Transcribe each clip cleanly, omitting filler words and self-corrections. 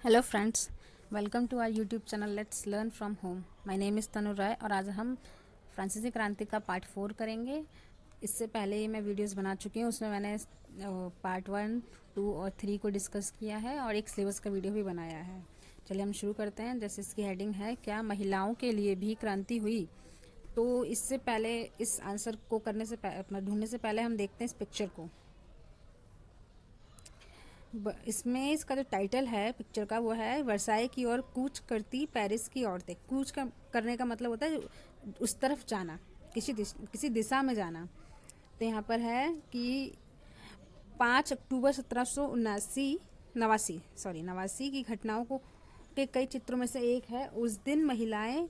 Hello friends, welcome to our YouTube channel let's learn from home. My name is Tanu Rai और आज हम फ्रांसीसी क्रांति का पार्ट 4 करेंगे। इससे पहले ही मैं वीडियोस बना चुकी हूँ, उसमें मैंने पार्ट 1, 2 और 3 को डिस्कस किया है और एक सिलेबस का वीडियो भी बनाया है। चलिए हम शुरू करते हैं। जैसे इसकी हेडिंग है, क्या महिलाओं के लिए भी क्रांति हुई? तो इससे पहले इस आंसर को करने से ढूंढने से पहले हम देखते हैं इस पिक्चर को। इसमें इसका जो टाइटल है पिक्चर का वो है वर्साई की ओर कूच करती पेरिस की औरतें। करने का मतलब होता है उस तरफ जाना, किसी दिशा में जाना। तो यहाँ पर है कि 5 अक्टूबर 1779 नवासी की घटनाओं को के कई चित्रों में से एक है। उस दिन महिलाएं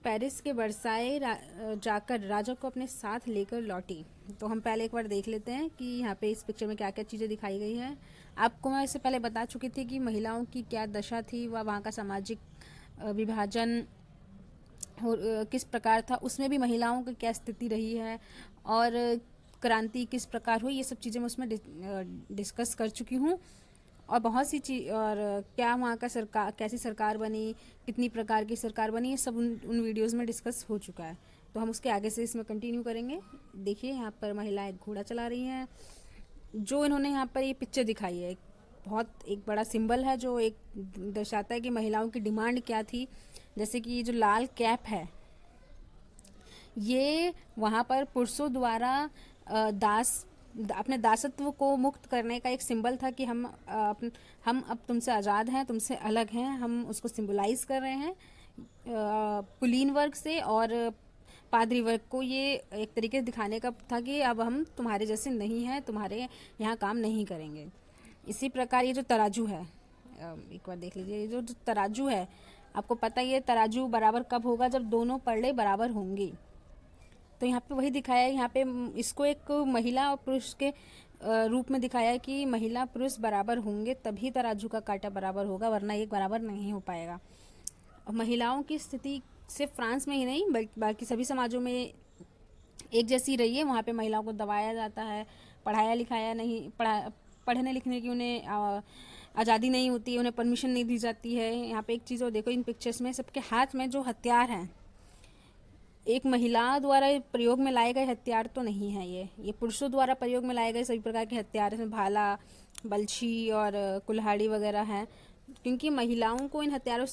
पेरिस के वर्साई जाकर राजा को अपने साथ लेकर लौटी। तो हम पहले एक बार देख लेते हैं कि यहाँ पे इस पिक्चर में क्या क्या चीज़ें दिखाई गई हैं। आपको मैं इससे पहले बता चुकी थी कि महिलाओं की क्या दशा थी व वहाँ का सामाजिक विभाजन किस प्रकार था, उसमें भी महिलाओं की क्या स्थिति रही है और क्रांति किस प्रकार हुई, ये सब चीज़ें मैं उसमें डिस्कस कर चुकी हूँ। और बहुत सी चीज और क्या वहाँ का सरकार, कैसी सरकार बनी, कितनी प्रकार की सरकार बनी, ये सब उन वीडियोज़ में डिस्कस हो चुका है। तो हम उसके आगे से इसमें कंटिन्यू करेंगे। देखिए यहाँ पर महिलाएं घोड़ा चला रही हैं। जो इन्होंने यहाँ पर ये पिक्चर दिखाई है एक बड़ा सिंबल है जो एक दर्शाता है कि महिलाओं की डिमांड क्या थी। जैसे कि ये जो लाल कैप है, ये वहाँ पर पुरुषों द्वारा अपने दासत्व को मुक्त करने का एक सिंबल था कि हम अब तुमसे आज़ाद हैं, तुमसे अलग हैं। हम उसको सिंबलाइज कर रहे हैं कुलीन वर्ग से, और पादरी वर्ग को ये एक तरीके से दिखाने का था कि अब हम तुम्हारे जैसे नहीं हैं, तुम्हारे यहाँ काम नहीं करेंगे। इसी प्रकार ये जो तराजू है, एक बार देख लीजिए। ये जो तराजू है, आपको पता ही है तराजू बराबर कब होगा, जब दोनों पलड़े बराबर होंगी। तो यहाँ पे वही दिखाया है। यहाँ पे इसको एक महिला और पुरुष के रूप में दिखाया है कि महिला पुरुष बराबर होंगे तभी तराजू का कांटा बराबर होगा, वरना एक बराबर नहीं हो पाएगा। और महिलाओं की स्थिति सिर्फ फ्रांस में ही नहीं बल्कि बाकी सभी समाजों में एक जैसी रही है। वहाँ पे महिलाओं को दबाया जाता है, पढ़ने लिखने की उन्हें आज़ादी नहीं होती, उन्हें परमिशन नहीं दी जाती है। यहाँ पे एक चीज़ और देखो, इन पिक्चर्स में सबके हाथ में जो हथियार हैं, एक महिला द्वारा प्रयोग में लाए गए हथियार तो नहीं है। ये पुरुषों द्वारा प्रयोग में लाए गए सभी प्रकार के हथियार हैं, भाला, बल्छी और कुल्हाड़ी वगैरह हैं। क्योंकि महिलाओं को इन हथियारों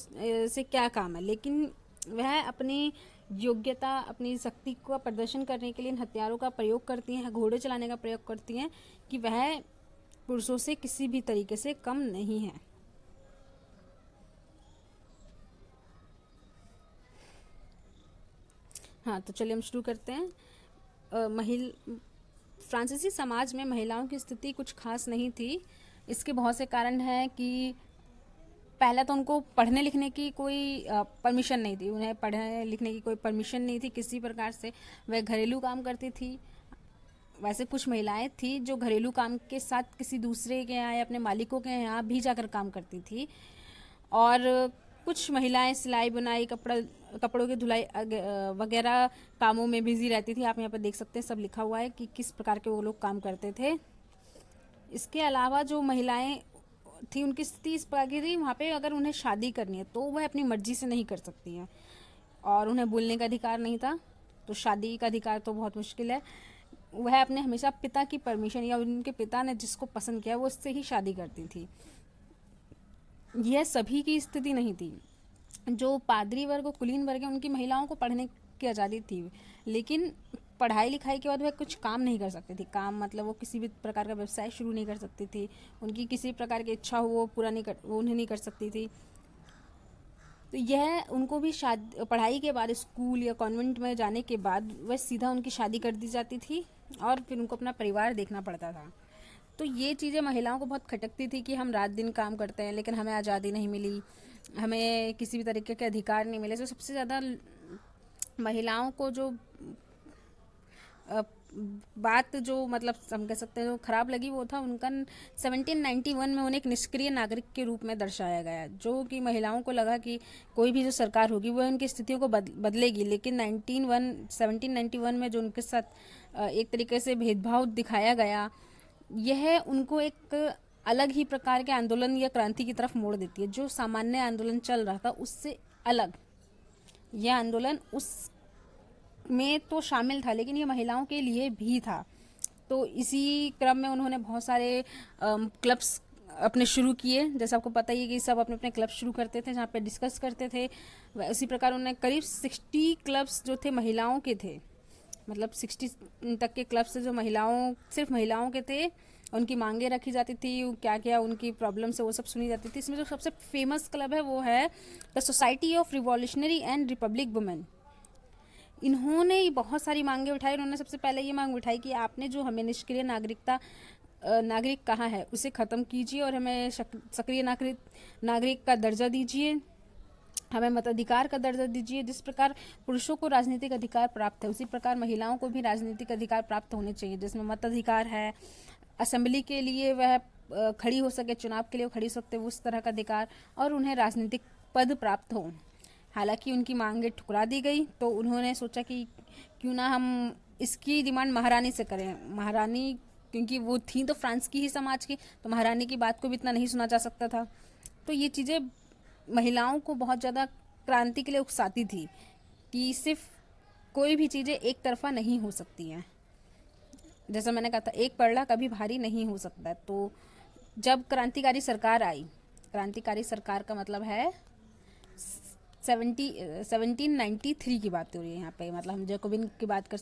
से क्या काम है, लेकिन वह अपनी योग्यता, अपनी शक्ति का प्रदर्शन करने के लिए इन हथियारों का प्रयोग करती हैं, घोड़े चलाने का प्रयोग करती हैं कि वह पुरुषों से किसी भी तरीके से कम नहीं है। हाँ, तो चलिए हम शुरू करते हैं। फ्रांसीसी समाज में महिलाओं की स्थिति कुछ खास नहीं थी। इसके बहुत से कारण हैं कि पहले तो उनको पढ़ने लिखने की कोई परमिशन नहीं थी, उन्हें पढ़ने लिखने की कोई परमिशन नहीं थी किसी प्रकार से। वह घरेलू काम करती थी। वैसे कुछ महिलाएं थी जो घरेलू काम के साथ किसी दूसरे के यहाँ या अपने मालिकों के यहाँ भी जाकर काम करती थी। और कुछ महिलाएं सिलाई बुनाई, कपड़ों की धुलाई वगैरह कामों में बिजी रहती थी। आप यहाँ पर देख सकते हैं, सब लिखा हुआ है कि किस प्रकार के वो लोग काम करते थे। इसके अलावा जो महिलाएं थी उनकी स्थिति इस प्रकार की थी, वहाँ पे अगर उन्हें शादी करनी है तो वह अपनी मर्जी से नहीं कर सकती हैं, और उन्हें बोलने का अधिकार नहीं था। तो शादी का अधिकार तो बहुत मुश्किल है। वह अपने हमेशा पिता की परमिशन या उनके पिता ने जिसको पसंद किया वो उससे ही शादी करती थी। यह सभी की स्थिति नहीं थी। जो पादरी वर्ग और कुलीन वर्ग है, उनकी महिलाओं को पढ़ने की आज़ादी थी, लेकिन पढ़ाई लिखाई के बाद वह कुछ काम नहीं कर सकती थी। काम मतलब वो किसी भी प्रकार का व्यवसाय शुरू नहीं कर सकती थी। उनकी किसी प्रकार की इच्छा हो वो उन्हें नहीं कर सकती थी। तो यह उनको भी पढ़ाई के बाद स्कूल या कॉन्वेंट में जाने के बाद वह सीधा उनकी शादी कर दी जाती थी और फिर उनको अपना परिवार देखना पड़ता था। तो ये चीज़ें महिलाओं को बहुत खटकती थी कि हम रात दिन काम करते हैं लेकिन हमें आज़ादी नहीं मिली, हमें किसी भी तरीके के अधिकार नहीं मिले। तो सबसे ज़्यादा महिलाओं को जो बात जो मतलब हम कह सकते हैं जो खराब लगी वो था उनका 1791 में उन्हें एक निष्क्रिय नागरिक के रूप में दर्शाया गया, जो कि महिलाओं को लगा कि कोई भी जो सरकार होगी वो उनकी स्थितियों को बदलेगी। लेकिन 1791 में जो उनके साथ एक तरीके से भेदभाव दिखाया गया, यह उनको एक अलग ही प्रकार के आंदोलन या क्रांति की तरफ मोड़ देती है। जो सामान्य आंदोलन चल रहा था उससे अलग यह आंदोलन उस में तो शामिल था, लेकिन ये महिलाओं के लिए भी था। तो इसी क्रम में उन्होंने बहुत सारे क्लब्स अपने शुरू किए। जैसे आपको पता ही है कि सब अपने अपने क्लब शुरू करते थे जहाँ पे डिस्कस करते थे। उसी प्रकार उन्होंने करीब 60 क्लब्स जो थे महिलाओं के थे, मतलब 60 तक के क्लब्स जो महिलाओं, सिर्फ महिलाओं के थे। उनकी मांगे रखी जाती थी, क्या क्या उनकी प्रॉब्लम्स है वो सब सुनी जाती थी। इसमें जो सबसे फेमस क्लब है वो है the society of revolutionary and Republic women. इन्होंने बहुत सारी मांगे उठाई। उन्होंने सबसे पहले ये मांग उठाई कि आपने जो हमें निष्क्रिय नागरिक कहा है उसे ख़त्म कीजिए और हमें सक्रिय नागरिक का दर्जा दीजिए, हमें मताधिकार का दर्जा दीजिए। जिस प्रकार पुरुषों को राजनीतिक अधिकार प्राप्त है उसी प्रकार महिलाओं को भी राजनीतिक अधिकार प्राप्त होने चाहिए, जिसमें मताधिकार है, असेंबली के लिए वह खड़ी हो सके, चुनाव के लिए खड़ी हो सकते, उस तरह का अधिकार, और उन्हें राजनीतिक पद प्राप्त हो। हालांकि उनकी मांगे ठुकरा दी गई, तो उन्होंने सोचा कि क्यों ना हम इसकी डिमांड महारानी से करें। महारानी, क्योंकि वो थी तो फ्रांस की ही समाज की, तो महारानी की बात को भी इतना नहीं सुना जा सकता था। तो ये चीज़ें महिलाओं को बहुत ज़्यादा क्रांति के लिए उकसाती थी कि सिर्फ कोई भी चीज़ें एक तरफा नहीं हो सकती हैं। जैसा मैंने कहा था, एक पड़ला कभी भारी नहीं हो सकता। तो जब क्रांतिकारी सरकार आई, क्रांतिकारी सरकार का मतलब है 1793 की बात हो रही है यहाँ पे, मतलब हम जैकोबिन की बात कर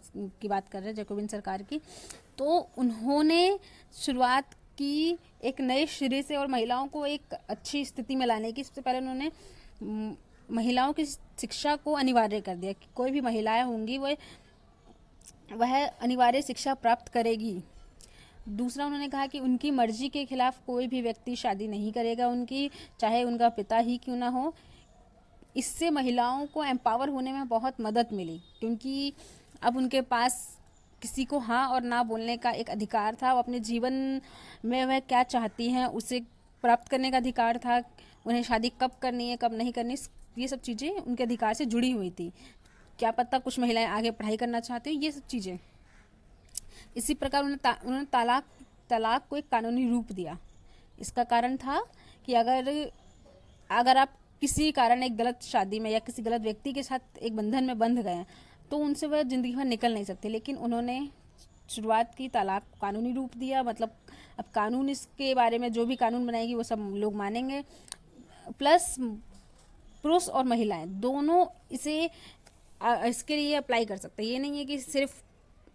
रहे हैं, जैकोबिन सरकार की। तो उन्होंने शुरुआत की एक नए सिरे से और महिलाओं को एक अच्छी स्थिति में लाने की। सबसे पहले उन्होंने महिलाओं की शिक्षा को अनिवार्य कर दिया कि कोई भी महिलाएं होंगी वह अनिवार्य शिक्षा प्राप्त करेगी। दूसरा, उन्होंने कहा कि उनकी मर्जी के खिलाफ कोई भी व्यक्ति शादी नहीं करेगा उनकी, चाहे उनका पिता ही क्यों ना हो। इससे महिलाओं को एम्पावर होने में बहुत मदद मिली, क्योंकि अब उनके पास किसी को हाँ और ना बोलने का एक अधिकार था। वो अपने जीवन में वह क्या चाहती हैं उसे प्राप्त करने का अधिकार था। उन्हें शादी कब करनी है कब नहीं करनी, ये सब चीज़ें उनके अधिकार से जुड़ी हुई थी। क्या पता कुछ महिलाएं आगे पढ़ाई करना चाहती हो, ये सब चीज़ें। इसी प्रकार उन्होंने तलाक को एक कानूनी रूप दिया। इसका कारण था कि अगर आप किसी कारण एक गलत शादी में या किसी गलत व्यक्ति के साथ एक बंधन में बंध गए तो उनसे वह जिंदगी भर निकल नहीं सकते। लेकिन उन्होंने शुरुआत की, तलाक कानूनी रूप दिया। मतलब अब कानून, इसके बारे में जो भी कानून बनाएगी वो सब लोग मानेंगे। प्लस पुरुष और महिलाएं दोनों इसके लिए अप्लाई कर सकते हैं। ये नहीं है कि सिर्फ,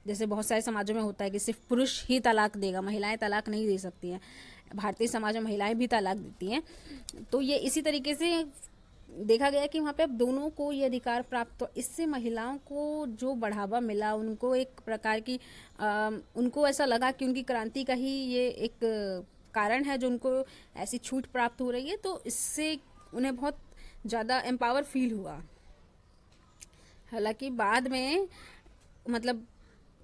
जैसे बहुत सारे समाजों में होता है कि सिर्फ पुरुष ही तलाक देगा, महिलाएं तलाक नहीं दे सकती हैं। भारतीय समाज में महिलाएं भी तलाक देती हैं। तो ये इसी तरीके से देखा गया कि वहाँ पे अब दोनों को ये अधिकार प्राप्त हो। इससे महिलाओं को जो बढ़ावा मिला, उनको एक प्रकार की उनको ऐसा लगा कि उनकी क्रांति का ही ये एक कारण है जो उनको ऐसी छूट प्राप्त हो रही है। तो इससे उन्हें बहुत ज़्यादा एम्पावर फील हुआ। हालांकि बाद में, मतलब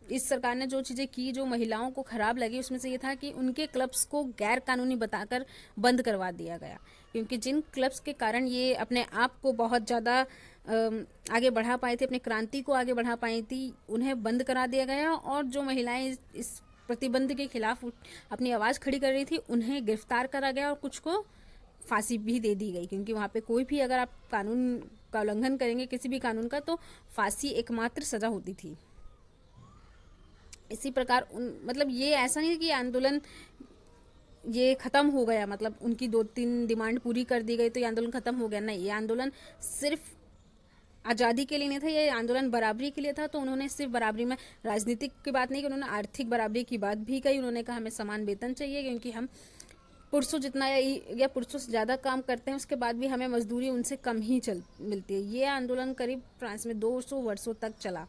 इस सरकार ने जो चीज़ें की जो महिलाओं को खराब लगी, उसमें से ये था कि उनके क्लब्स को गैर कानूनी बताकर बंद करवा दिया गया। क्योंकि जिन क्लब्स के कारण ये अपने आप को बहुत ज़्यादा आगे बढ़ा पाई थी, अपनी क्रांति को आगे बढ़ा पाई थी, उन्हें बंद करा दिया गया। और जो महिलाएं इस प्रतिबंध के खिलाफ अपनी आवाज़ खड़ी कर रही थी उन्हें गिरफ्तार करा गया और कुछ को फांसी भी दे दी गई। क्योंकि वहाँ पे कोई भी अगर आप कानून का उल्लंघन करेंगे किसी भी कानून का, तो फांसी एकमात्र सज़ा होती थी। इसी प्रकार मतलब ये ऐसा नहीं कि आंदोलन ये ख़त्म हो गया, मतलब उनकी 2-3 डिमांड पूरी कर दी गई तो ये आंदोलन ख़त्म हो गया। नहीं, ये आंदोलन सिर्फ आज़ादी के लिए नहीं था, ये आंदोलन बराबरी के लिए था। तो उन्होंने सिर्फ बराबरी में राजनीतिक की बात नहीं की, उन्होंने आर्थिक बराबरी की बात भी कही। उन्होंने कहा हमें समान वेतन चाहिए, क्योंकि हम पुरुषों जितना या पुरुषों से ज़्यादा काम करते हैं, उसके बाद भी हमें मजदूरी उनसे कम ही मिलती है। ये आंदोलन करीब फ्रांस में 200 वर्षों तक चला।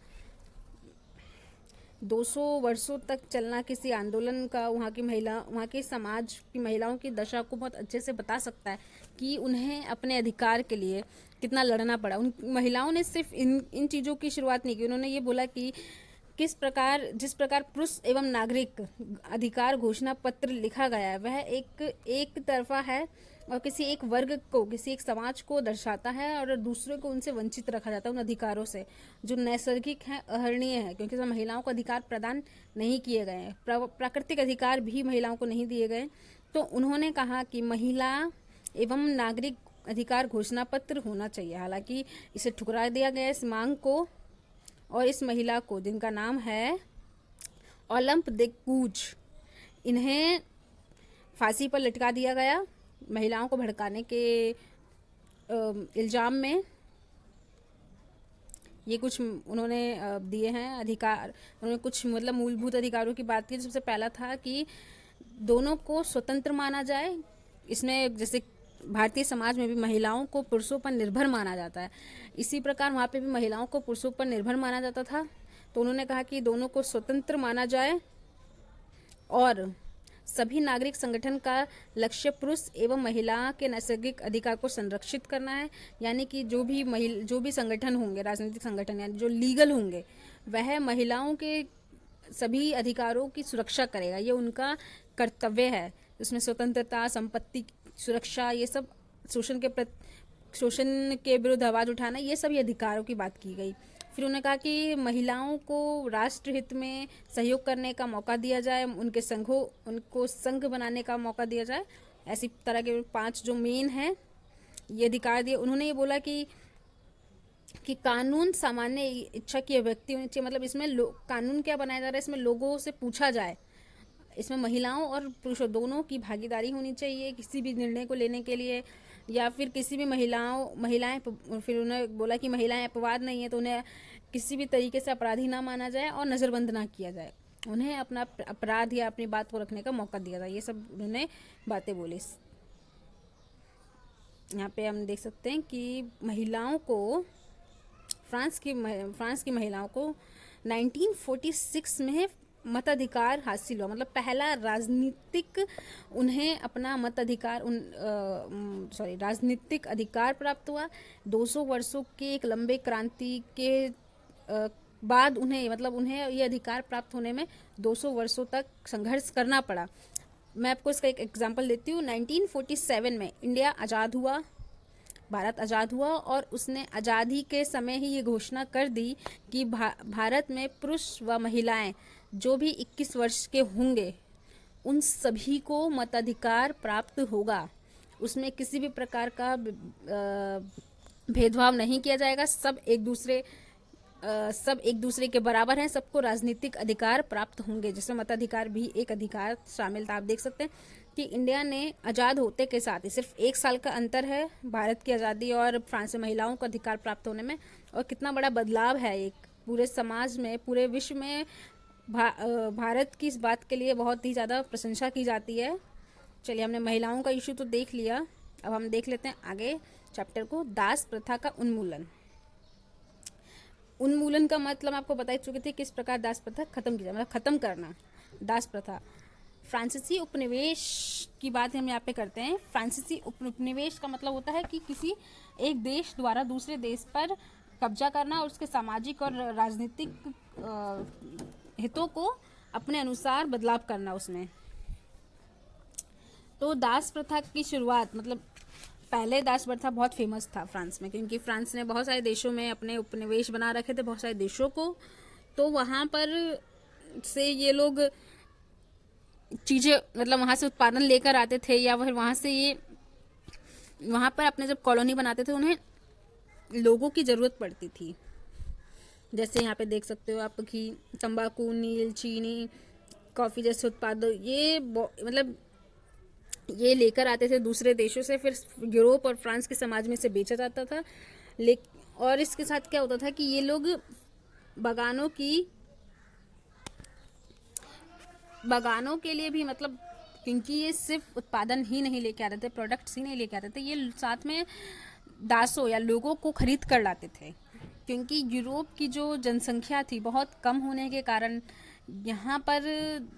200 वर्षों तक चलना किसी आंदोलन का वहाँ के समाज की महिलाओं की दशा को बहुत अच्छे से बता सकता है कि उन्हें अपने अधिकार के लिए कितना लड़ना पड़ा। उन महिलाओं ने सिर्फ इन चीज़ों की शुरुआत नहीं की। उन्होंने ये बोला कि जिस प्रकार पुरुष एवं नागरिक अधिकार घोषणा पत्र लिखा गया है वह एक तरफा है और किसी एक वर्ग को, किसी एक समाज को दर्शाता है और दूसरे को उनसे वंचित रखा जाता है उन अधिकारों से जो नैसर्गिक हैं, अहरणीय है। क्योंकि महिलाओं को अधिकार प्रदान नहीं किए गए हैं, प्राकृतिक अधिकार भी महिलाओं को नहीं दिए गए। तो उन्होंने कहा कि महिला एवं नागरिक अधिकार घोषणा पत्र होना चाहिए। हालांकि इसे ठुकरा दिया गया इस मांग को, और इस महिला को, जिनका नाम है ओलंप दे कूज, इन्हें फांसी पर लटका दिया गया महिलाओं को भड़काने के इल्जाम में। ये कुछ उन्होंने दिए हैं अधिकार, उन्होंने कुछ मतलब मूलभूत अधिकारों की बात की। सबसे पहला था कि दोनों को स्वतंत्र माना जाए। इसमें जैसे भारतीय समाज में भी महिलाओं को पुरुषों पर निर्भर माना जाता है, इसी प्रकार वहाँ पे भी महिलाओं को पुरुषों पर निर्भर माना जाता था। तो उन्होंने कहा कि दोनों को स्वतंत्र माना जाए, और सभी नागरिक संगठन का लक्ष्य पुरुष एवं महिला के नैसर्गिक अधिकार को संरक्षित करना है। यानी कि जो भी संगठन होंगे, राजनीतिक संगठन यानी जो लीगल होंगे, वह महिलाओं के सभी अधिकारों की सुरक्षा करेगा, ये उनका कर्तव्य है। इसमें स्वतंत्रता, संपत्ति सुरक्षा, ये सब शोषण के विरुद्ध आवाज उठाना, ये सभी अधिकारों की बात की गई। फिर उन्होंने कहा कि महिलाओं को राष्ट्रहित में सहयोग करने का मौका दिया जाए, उनको संघ बनाने का मौका दिया जाए। ऐसी तरह के 5 जो मेन हैं ये अधिकार दिए। उन्होंने ये बोला कि कानून सामान्य इच्छा की अभिव्यक्ति होनी चाहिए। मतलब इसमें कानून क्या बनाया जा रहा है, इसमें लोगों से पूछा जाए। इसमें महिलाओं और पुरुषों दोनों की भागीदारी होनी चाहिए किसी भी निर्णय को लेने के लिए, या फिर किसी भी महिलाएं, फिर उन्होंने बोला कि महिलाएं अपवाद नहीं है, तो उन्हें किसी भी तरीके से अपराधी ना माना जाए और नज़रबंद ना किया जाए। उन्हें अपना अपराध या अपनी बात को रखने का मौका दिया जाए। ये सब उन्होंने बातें बोली। यहाँ पे हम देख सकते हैं कि महिलाओं को, फ्रांस की महिलाओं को 1946 में मताधिकार हासिल हुआ। मतलब पहला राजनीतिक उन्हें अपना मताधिकार राजनीतिक अधिकार प्राप्त हुआ। 200 वर्षों के एक लंबे क्रांति के बाद उन्हें ये अधिकार प्राप्त होने में 200 वर्षों तक संघर्ष करना पड़ा। मैं आपको इसका एक एग्जांपल देती हूँ। 1947 में इंडिया आज़ाद हुआ, भारत आज़ाद हुआ, और उसने आज़ादी के समय ही ये घोषणा कर दी कि भारत में पुरुष व महिलाएं जो भी 21 वर्ष के होंगे उन सभी को मताधिकार प्राप्त होगा। उसमें किसी भी प्रकार का भेदभाव नहीं किया जाएगा। सब एक दूसरे के बराबर हैं, सबको राजनीतिक अधिकार प्राप्त होंगे, जिसमें मताधिकार भी एक अधिकार शामिल था। आप देख सकते हैं कि इंडिया ने आज़ाद होते के साथ ही, सिर्फ 1 साल का अंतर है भारत की आज़ादी और फ्रांस में महिलाओं को अधिकार प्राप्त होने में, और कितना बड़ा बदलाव है एक पूरे समाज में, पूरे विश्व में। भारत की इस बात के लिए बहुत ही ज़्यादा प्रशंसा की जाती है। चलिए, हमने महिलाओं का इशू तो देख लिया, अब हम देख लेते हैं आगे चैप्टर को, दास प्रथा का उन्मूलन। उन्मूलन का मतलब आपको बता चुके थे, किस प्रकार दास प्रथा खत्म की जाए, मतलब खत्म करना दास प्रथा। फ्रांसीसी उपनिवेश की बात हम यहाँ पे करते हैं। फ्रांसीसी उपनिवेश का मतलब होता है कि किसी एक देश द्वारा दूसरे देश पर कब्जा करना और उसके सामाजिक और राजनीतिक हितों को अपने अनुसार बदलाव करना उसमें। तो दास प्रथा की शुरुआत, मतलब पहले दास प्रथा बहुत फेमस था फ्रांस में, क्योंकि फ्रांस ने बहुत सारे देशों में अपने उपनिवेश बना रखे थे, बहुत सारे देशों को। तो वहाँ पर से ये लोग चीज़ें, मतलब वहाँ से उत्पादन लेकर आते थे, या फिर वहाँ से ये वहाँ पर अपने जब कॉलोनी बनाते थे, उन्हें लोगों की ज़रूरत पड़ती थी। जैसे यहाँ पे देख सकते हो आप कि तंबाकू, नील, चीनी, कॉफ़ी जैसे उत्पाद ये लेकर आते थे दूसरे देशों से, फिर यूरोप और फ्रांस के समाज में से बेचा जाता था। और इसके साथ क्या होता था कि ये लोग बगानों के लिए भी, मतलब क्योंकि ये सिर्फ उत्पादन ही नहीं लेके आते थे, प्रोडक्ट्स ही नहीं लेके आते थे, ये साथ में दासों या लोगों को खरीद कर लाते थे। क्योंकि यूरोप की जो जनसंख्या थी बहुत कम होने के कारण यहाँ पर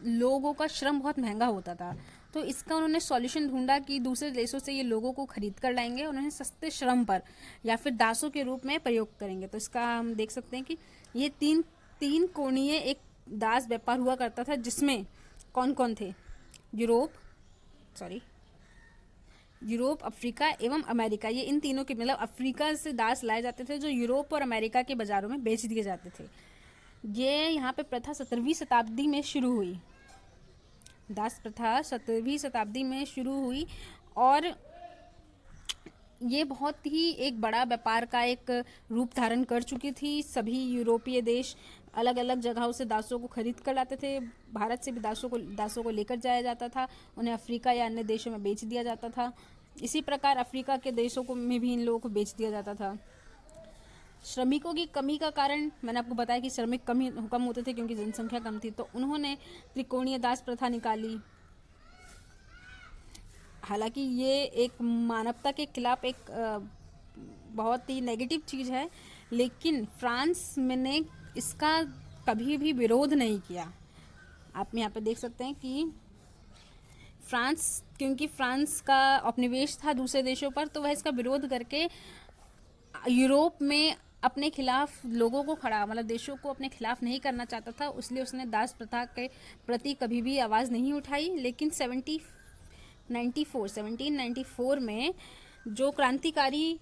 लोगों का श्रम बहुत महंगा होता था। तो इसका उन्होंने सॉल्यूशन ढूंढा कि दूसरे देशों से ये लोगों को खरीद कर लाएंगे, उन्हें सस्ते श्रम पर या फिर दासों के रूप में प्रयोग करेंगे। तो इसका हम देख सकते हैं कि ये तीन कोणीय एक दास व्यापार हुआ करता था, जिसमें कौन कौन थे? यूरोप, अफ्रीका एवं अमेरिका। ये इन तीनों के, मतलब अफ्रीका से दास लाए जाते थे जो यूरोप और अमेरिका के बाज़ारों में बेच दिए जाते थे। ये यहाँ पे प्रथा 17वीं शताब्दी में शुरू हुई। दास प्रथा 17वीं शताब्दी में शुरू हुई और ये बहुत ही एक बड़ा व्यापार का एक रूप धारण कर चुकी थी। सभी यूरोपीय देश अलग अलग जगहों से दासों को खरीद कर लाते थे। भारत से भी दासों को लेकर जाया जाता था, उन्हें अफ्रीका या अन्य देशों में बेच दिया जाता था। इसी प्रकार अफ्रीका के देशों को में भी इन लोगों को बेच दिया जाता था। श्रमिकों की कमी का कारण मैंने आपको बताया कि श्रमिक कम होते थे क्योंकि जनसंख्या कम थी, तो उन्होंने त्रिकोणीय दास प्रथा निकाली। हालांकि ये एक मानवता के खिलाफ एक बहुत ही नेगेटिव चीज़ है, लेकिन फ्रांस ने इसका कभी भी विरोध नहीं किया। आप यहाँ पे देख सकते हैं कि क्योंकि फ्रांस का उपनिवेश था दूसरे देशों पर, तो वह इसका विरोध करके यूरोप में अपने खिलाफ लोगों को खड़ा मतलब देशों को अपने खिलाफ नहीं करना चाहता था, इसलिए उसने दास प्रथा के प्रति कभी भी आवाज़ नहीं उठाई। लेकिन 1794 में जो क्रांतिकारी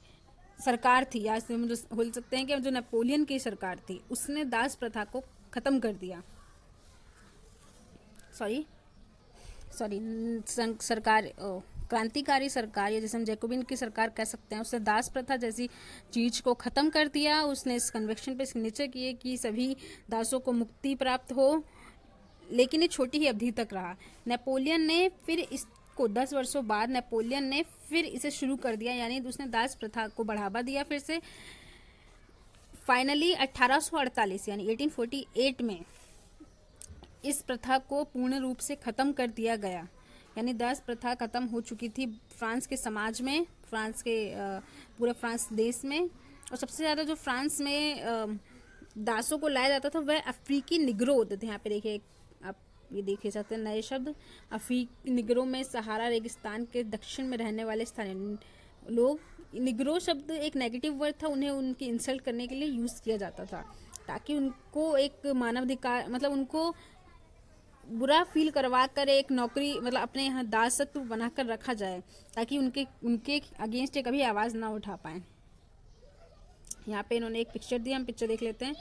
सरकार थी, या बोल सकते हैं कि जो नेपोलियन की सरकार थी, उसने दास प्रथा को ख़त्म कर दिया। क्रांतिकारी सरकार, या जैसे हम जैकोबिन की सरकार कह सकते हैं, उसने दास प्रथा जैसी चीज को खत्म कर दिया। उसने इस कन्वेंशन पे सिग्नेचर किए कि सभी दासों को मुक्ति प्राप्त हो, लेकिन ये छोटी ही अवधि तक रहा। नेपोलियन ने फिर इसको 10 वर्षों बाद नेपोलियन ने फिर इसे शुरू कर दिया, यानी उसने दास प्रथा को बढ़ावा दिया फिर से। फाइनली 1848 यानी 1848 में इस प्रथा को पूर्ण रूप से ख़त्म कर दिया गया, यानी दास प्रथा ख़त्म हो चुकी थी फ्रांस के समाज में, पूरे फ्रांस देश में। और सबसे ज़्यादा जो फ्रांस में दासों को लाया जाता था वह अफ्रीकी निग्रो होते थे। यहाँ पे देखिए, आप ये देखे जाते हैं नए शब्द, अफ्रीकी निग्रो में सहारा रेगिस्तान के दक्षिण में रहने वाले स्थानीय लोग। निग्रो शब्द एक नेगेटिव वर्ड था, उन्हें उनकी इंसल्ट करने के लिए यूज़ किया जाता था, ताकि उनको एक मानवाधिकार मतलब उनको बुरा फील करवा कर एक नौकरी मतलब अपने यहाँ दासत्व बनाकर रखा जाए, ताकि उनके अगेंस्ट कभी आवाज़ ना उठा पाए। यहाँ पे इन्होंने एक पिक्चर दी, हम पिक्चर देख लेते हैं।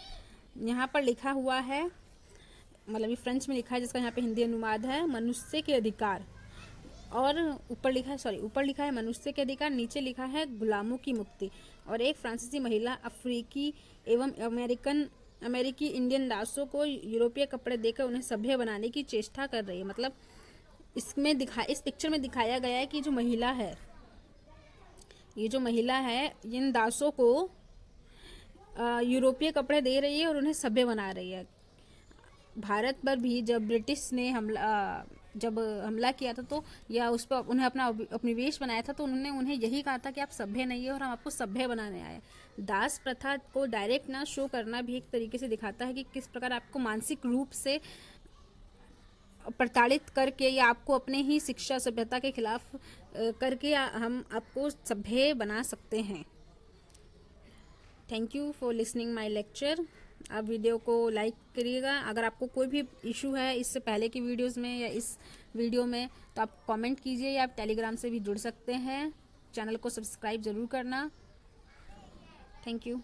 यहाँ पर लिखा हुआ है, मतलब ये फ्रेंच में लिखा है, जिसका यहाँ पे हिंदी अनुवाद है मनुष्य के अधिकार, और ऊपर लिखा है मनुष्य के अधिकार, नीचे लिखा है गुलामों की मुक्ति। और एक फ्रांसीसी महिला अफ्रीकी एवं अमेरिकी इंडियन दासों को यूरोपीय कपड़े देकर उन्हें सभ्य बनाने की चेष्टा कर रही है। मतलब इस पिक्चर में दिखाया गया है कि ये जो महिला है इन दासों को यूरोपीय कपड़े दे रही है और उन्हें सभ्य बना रही है। भारत पर भी जब ब्रिटिश ने हमला किया था, तो या उस पर उन्हें अपना उपनिवेश बनाया था, तो उन्होंने उन्हें यही कहा था कि आप सभ्य नहीं है और हम आपको सभ्य बनाने आए। दास प्रथा को डायरेक्ट ना शो करना भी एक तरीके से दिखाता है कि किस प्रकार आपको मानसिक रूप से प्रताड़ित करके या आपको अपने ही शिक्षा सभ्यता के खिलाफ करके हम आपको सभ्य बना सकते हैं। Thank you for listening my lecture. आप वीडियो को लाइक करिएगा। अगर आपको कोई भी इशू है इससे पहले की वीडियोस में या इस वीडियो में, तो आप कमेंट कीजिए, या आप टेलीग्राम से भी जुड़ सकते हैं। चैनल को सब्सक्राइब ज़रूर करना। Thank you.